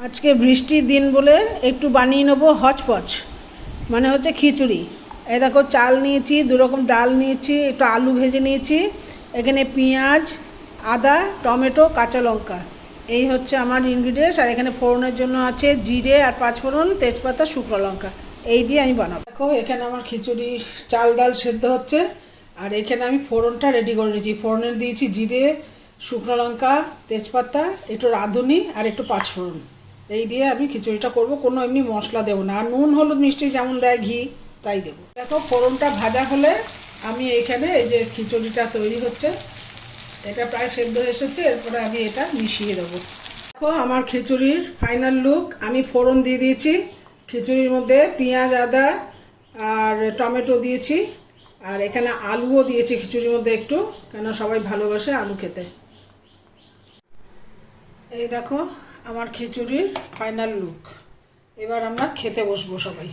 আজকে বৃষ্টির দিন বলে একটু বানিয়ে নেবো হচপচ, মানে হচ্ছে খিচুড়ি। এই দেখো চাল নিয়েছি, দুরকম ডাল নিয়েছি, একটু আলু ভেজে নিয়েছি, এখানে পেঁয়াজ, আদা, টমেটো, কাঁচা লঙ্কা, এই হচ্ছে আমার ইনগ্রিডিয়েন্টস। আর এখানে ফোড়নের জন্য আছে জিরে আর পাঁচফোড়ন, তেজপাতা, শুকনো লঙ্কা, এই দিয়ে আমি বানাবো। দেখো এখানে আমার খিচুড়ি চাল ডাল সেদ্ধ হচ্ছে, আর এখানে আমি ফোড়নটা রেডি করে নিয়েছি। ফোড়নে দিয়েছি জিরে, শুকনো লঙ্কা, তেজপাতা, একটু রাঁধুনি আর একটু পাঁচফোড়ন, এই দিয়ে আমি খিচুড়িটা করব। কোনো এমনি মশলা দেবো না, আর নুন হলুদ মিষ্টি যেমন দেয় ঘি তাই দেবো। দেখো ফোড়নটা ভাজা হলে আমি এখানে এই যে খিচুড়িটা তৈরি হচ্ছে, এটা প্রায় সেদ্ধ এসেছে, এরপরে আমি এটা মিশিয়ে দেবো। দেখো আমার খিচুড়ির ফাইনাল লুক। আমি ফোড়ন দিয়ে দিয়েছি, খিচুড়ির মধ্যে পেঁয়াজ, আদা আর টমেটো দিয়েছি, আর এখানে আলুও দিয়েছি খিচুড়ির মধ্যে একটু, কেন সবাই ভালোবাসে আলু খেতে। এই দেখো আমার খিচুড়ির ফাইনাল লুক। এবার আমরা খেতে বসবো সবাই।